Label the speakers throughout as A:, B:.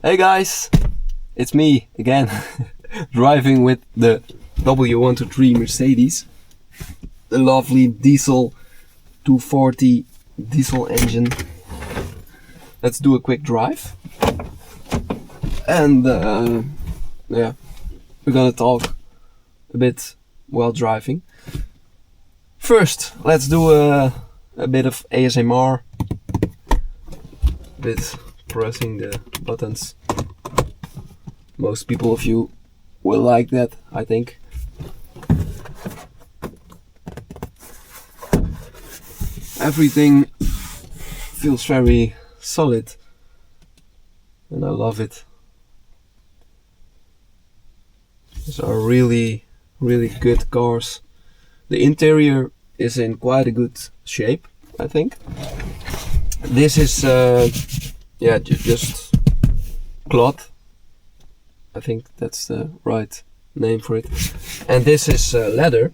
A: Hey guys, it's me again, driving with the W123 Mercedes, the lovely diesel 240 diesel engine. Let's do a quick drive, and yeah, we're gonna talk a bit while driving. First, let's do a bit of ASMR, a bit pressing the buttons. Most people of you will like that, I think. Everything feels very solid and I love it. These are really good cars. The interior is in quite a good shape, I think. This is just cloth. I think that's the right name for it. And this is leather.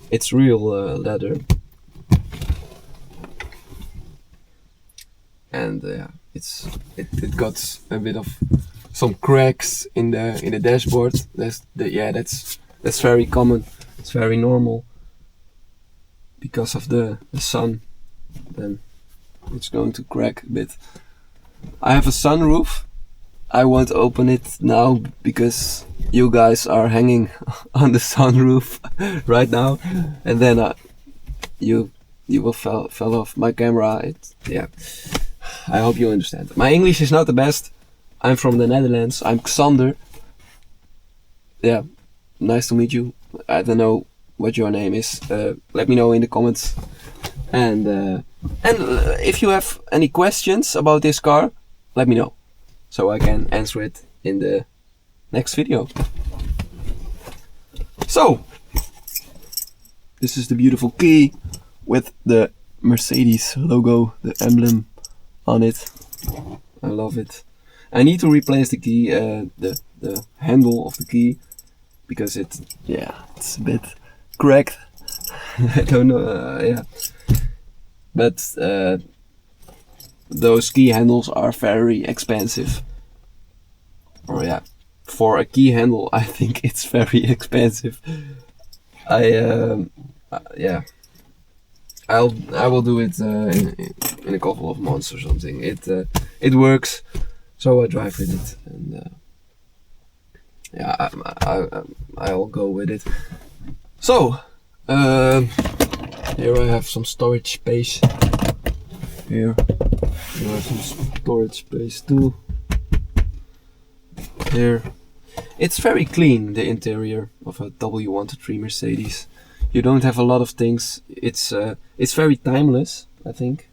A: It's real leather. And it got a bit of some cracks in the dashboard. That's very common. It's very normal because of the sun. Then it's going to crack a bit. I have a sunroof. I won't open it now because you guys are hanging on the sunroof right now, and then you will fell off my camera. I hope you understand. My English is not the best. I'm from the Netherlands. I'm Xander. Yeah, nice to meet you. I don't know what your name is. Let me know in the comments. And if you have any questions about this car, let me know, so I can answer it in the next video. So, this is the beautiful key with the Mercedes logo, the emblem on it. I love it. I need to replace the key, the handle of the key, because it's a bit cracked. I don't know, but those key handles are very expensive. For a key handle, I think it's very expensive. I will do it in a couple of months or something. It works, so I drive with it, and I'll go with it. So here I have some storage space. Here I have some storage space too. Here, it's very clean, the interior of a W123 Mercedes. You don't have a lot of things. It's very timeless, I think.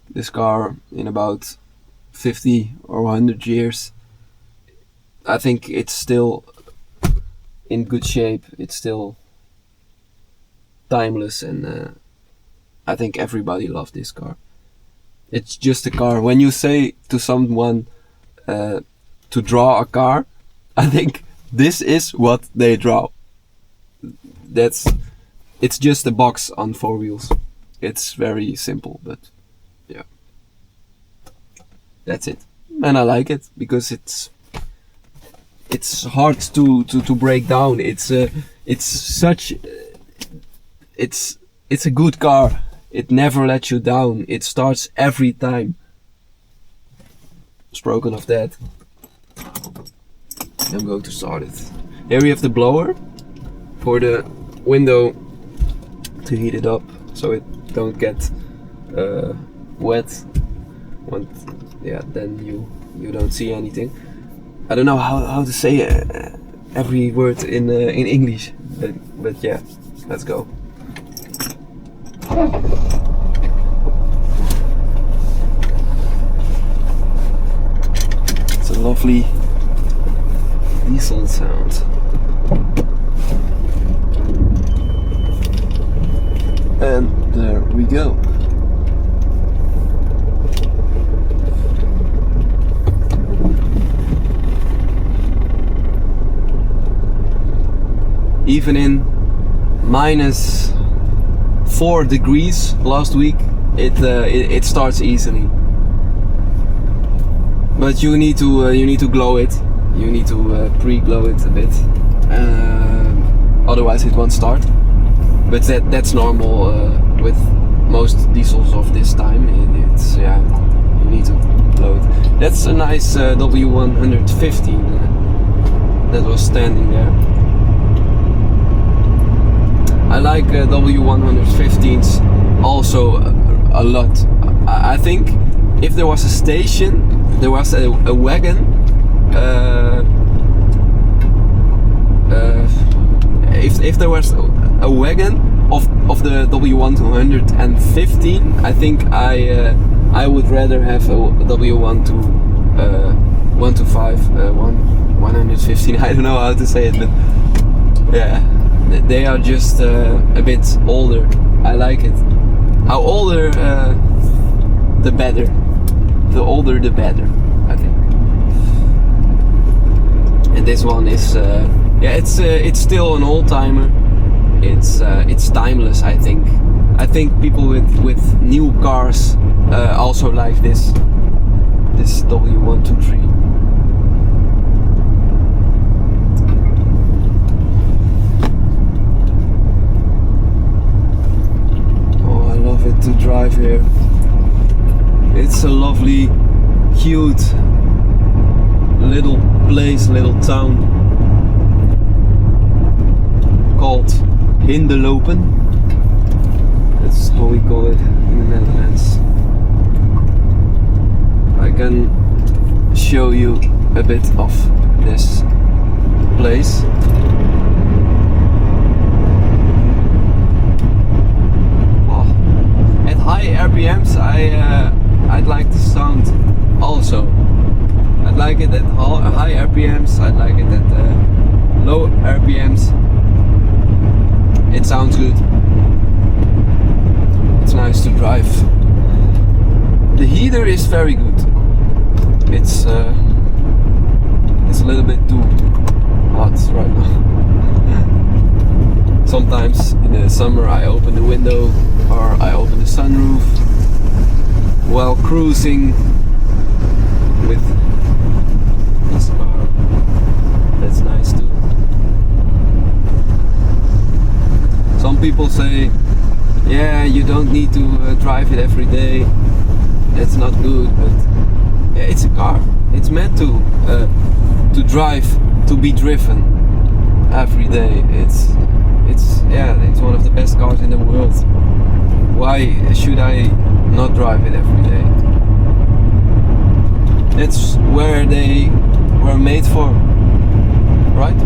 A: This car, in about 50 or 100 years, I think it's still in good shape. It's still timeless, and I think everybody loves this car. It's just a car. When you say to someone to draw a car, I think this is what they draw. It's just a box on four wheels. It's very simple, but yeah, that's it. And I like it because it's hard to break down. It's a good car. It never lets you down. It starts every time. Spoken of that, I'm going to start it. Here we have the blower for the window to heat it up so it don't get wet. Then you don't see anything. I don't know how to say every word in English, but yeah, let's go. It's a lovely diesel sound. And there we go. Even in minus 4 degrees last week, it starts easily. But you need to glow it. You need to pre-glow it a bit. Otherwise it won't start. But that's normal with most diesels of this time. It's yeah, you need to glow it. That's a nice W115 that was standing there. I like W115s also a lot. I think if there was a station, there was a wagon. If there was a wagon of the W115, I think I would rather have a W115. I don't know how to say it, but yeah, they are just a bit older. I like it. How older, the better. The older, the better, I think. And this one is, yeah, it's still an oldtimer. It's timeless, I think. I think people with new cars also like this W123. To drive here. It's a lovely, cute little place, little town called Hindelopen. That's how we call it in the Netherlands. I can show you a bit of this place. High RPMs, I'd like the sound also. I'd like it at high RPMs, I'd like it at low RPMs. It sounds good. It's nice to drive. The heater is very good. It's a little bit too hot right now. Sometimes in the summer I open the window or I open the sunroof while cruising with this car. That's nice too. Some people say, yeah, you don't need to drive it every day. That's not good, but yeah, it's a car. It's meant to drive, to be driven every day. It's one of the best cars in the world. Why should I not drive it every day? That's where they were made for, right?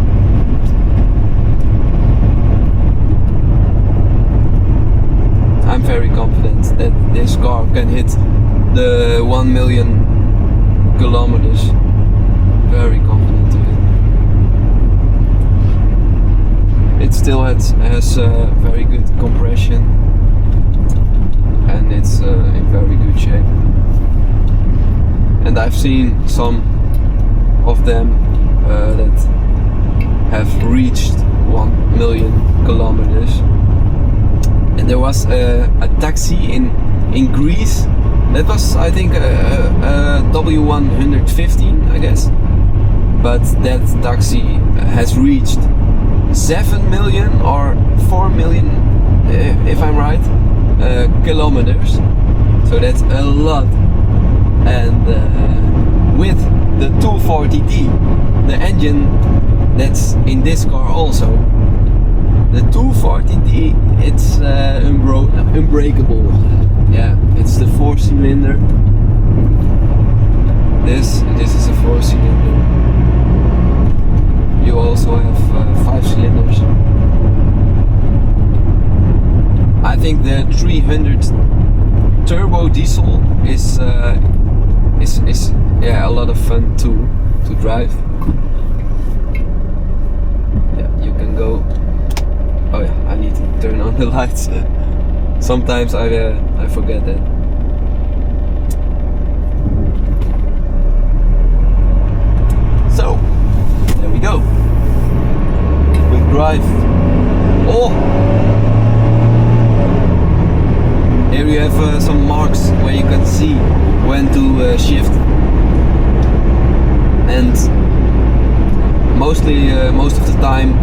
A: I'm very confident that this car can hit the 1 million kilometers. Very confident of it. It still has very good compression, and it's in very good shape. And I've seen some of them that have reached 1 million kilometers. And there was a taxi in Greece that was, I think, a W115, I guess. But that taxi has reached 7 million or 4 million, if I'm right, kilometers. So that's a lot. And with the 240D, the engine that's in this car also, the 240D, it's unbreakable. Yeah, it's the 4-cylinder. This is a 4-cylinder. You also have 5 cylinders. I think the 300 turbo diesel is yeah, a lot of fun to drive. Yeah, you can go. Oh yeah, I need to turn on the lights. Sometimes I forget that. So there we go. Quick drive. Oh, here we have some when to shift, and most of the time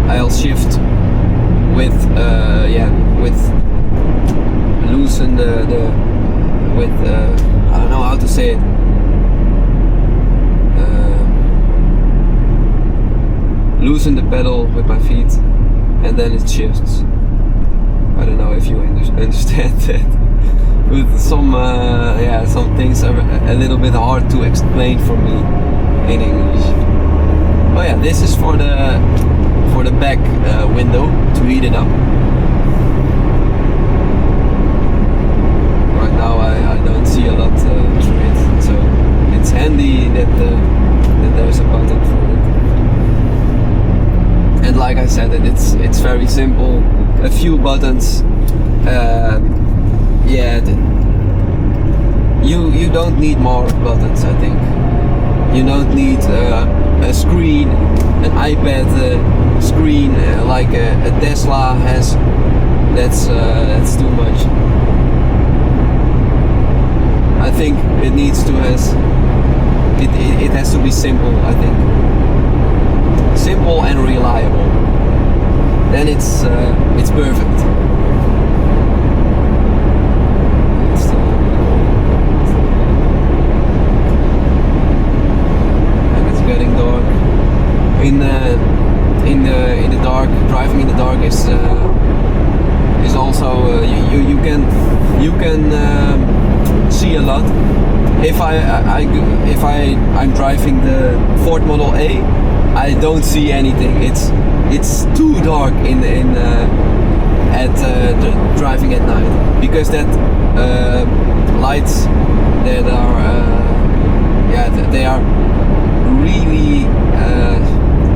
A: I'll shift with loosen with I don't know how to say it. Loosen the pedal with my feet, and then it shifts. I don't know if you understand that. But some things are a little bit hard to explain for me in English. Oh yeah, this is for the back window to heat it up. Right now I don't see a lot through it, so it's handy that there's a button for it. And like I said, it's very simple. A few buttons. You don't need more buttons, I think. You don't need a screen, an iPad screen like a Tesla has. That's too much. I think it needs to it has to be simple, I think. Simple and reliable. Then it's perfect. And it's getting dark. In the dark, driving in the dark is also you can see a lot. If I'm driving the Ford Model A, I don't see anything. It's too dark driving at night, because that lights that are they are really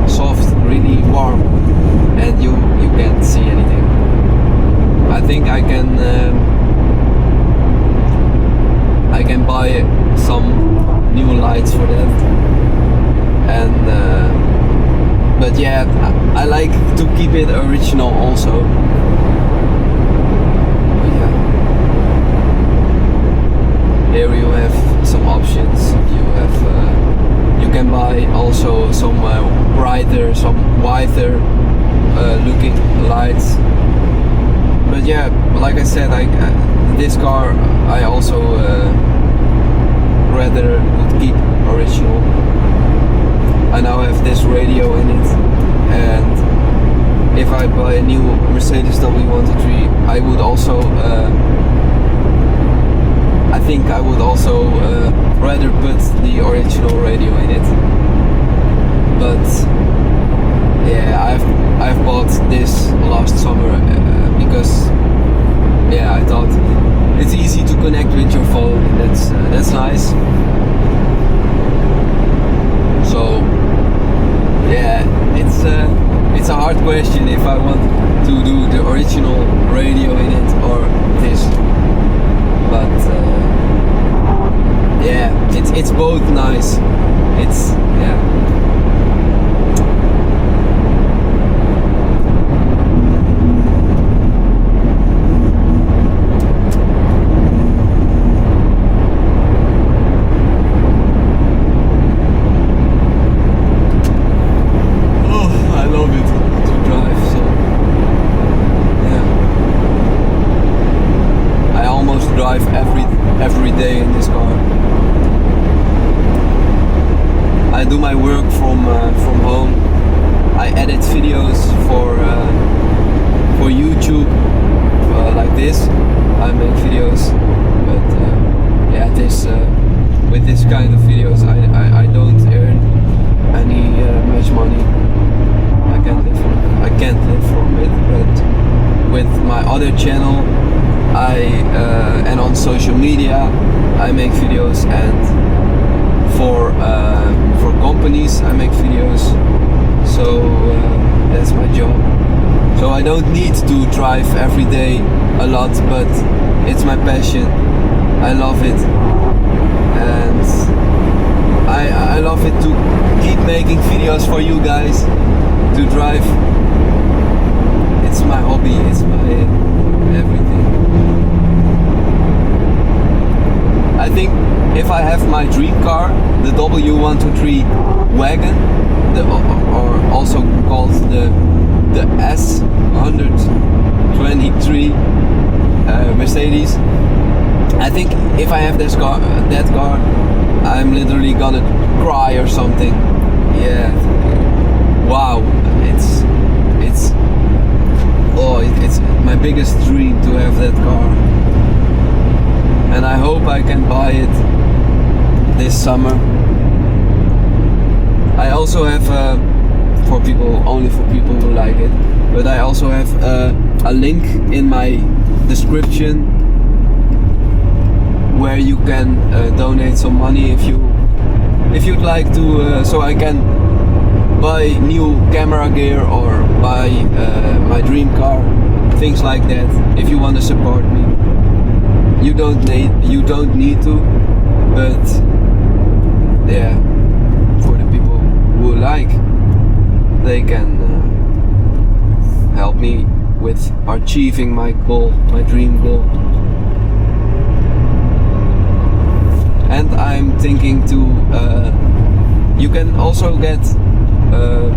A: soft, really warm, and you can't see anything. I think I can buy some new lights for that, and but yeah, I like to keep it original also. But yeah, here you have some options. You can buy also some brighter, some whiter looking lights. But yeah, like I said, this car I also rather would keep original. I now have this radio in it, and if I buy a new Mercedes W123, I would also I think I would also rather put the original radio in it. But yeah, I've bought this last summer because yeah, I thought it's easy to connect with your phone, and that's nice. So yeah, it's a hard question if I want to do the original radio in it or this. But yeah, it's both nice. It's yeah. Every day in this car. I do my work from home. I edit videos for YouTube like this. I make videos, but yeah, with this kind of videos, I don't earn any much money. I can't live from it. But with my other channel, and on social media I make videos, and for companies I make videos, so that's my job. So I don't need to drive every day a lot, but it's my passion. I love it, and I love it to keep making videos for you guys to drive. It's my hobby, it's my everything. I think if I have my dream car, the W123 wagon, or also called the S123 Mercedes. I think if I have that car, I'm literally gonna cry or something. Yeah. Wow. It's my biggest dream to have that car, and I hope I can buy it this summer. I also have only for people who like it, but I also have a link in my description where you can donate some money if you'd like to, so I can buy new camera gear or buy my dream car, things like that. If you want to support me, you don't need to, but yeah, for the people who like, they can help me with achieving my goal, my dream goal. And I'm thinking to you can also get a,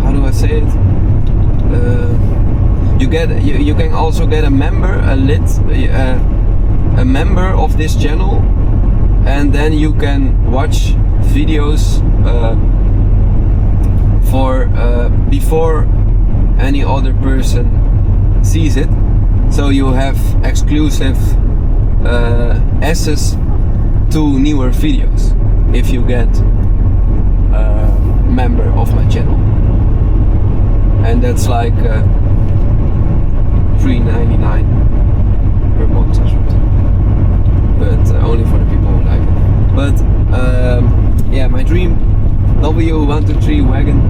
A: how do I say it, you can also get a member, a member of this channel, and then you can watch videos for before any other person sees it, so you have exclusive access to newer videos if you get a member of my channel, and that's like $3.99 per month or something, but only for the people who like it. But yeah, my dream W123 wagon,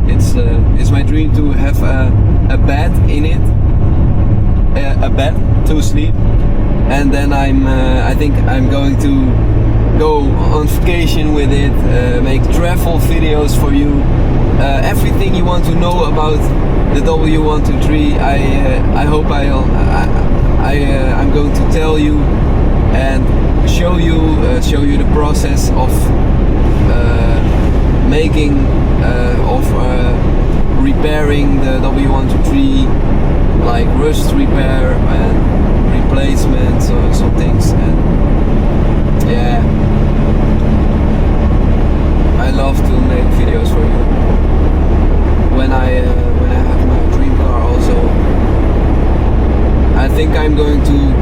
A: it's my dream to have a bed in it, a bed to sleep, and then I think I'm going to go on vacation with it, make travel videos for you, everything you want to know about the W123. I hope I'm going to tell you and show you the process of making repairing the W123, like rust repair and replacements or some things. And yeah, I love to make videos for you when I have my dream car. Also, I think I'm going to,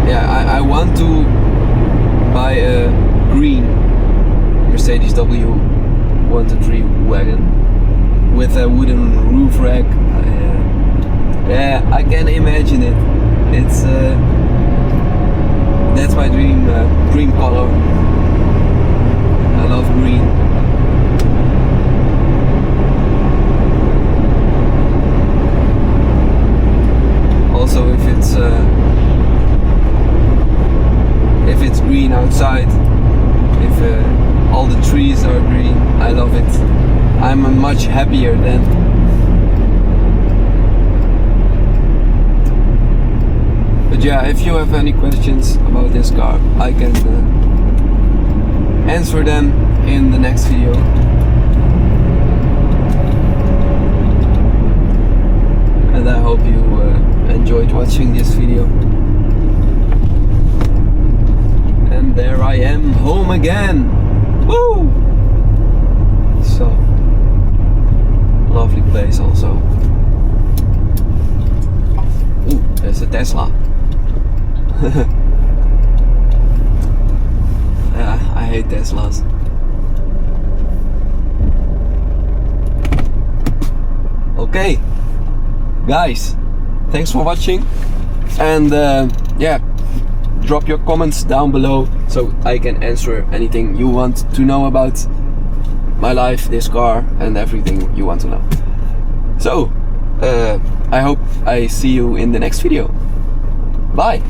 A: yeah, I want to buy a green Mercedes W123 wagon with a wooden roof rack. Yeah, I can imagine it. It's that's my dream color. I love green. Also, if it's green outside, if all the trees are green, I love it. I'm much happier then. But yeah, if you have any questions about this car, I can answer them in the next video. And I hope you enjoyed watching this video. And there I am, home again. Woo! So lovely place also. Ooh, there's a Tesla. Yeah, I hate Teslas. Okay, guys, thanks for watching, and yeah, drop your comments down below so I can answer anything you want to know about my life, this car, and everything you want to know. So I hope I see you in the next video. Bye.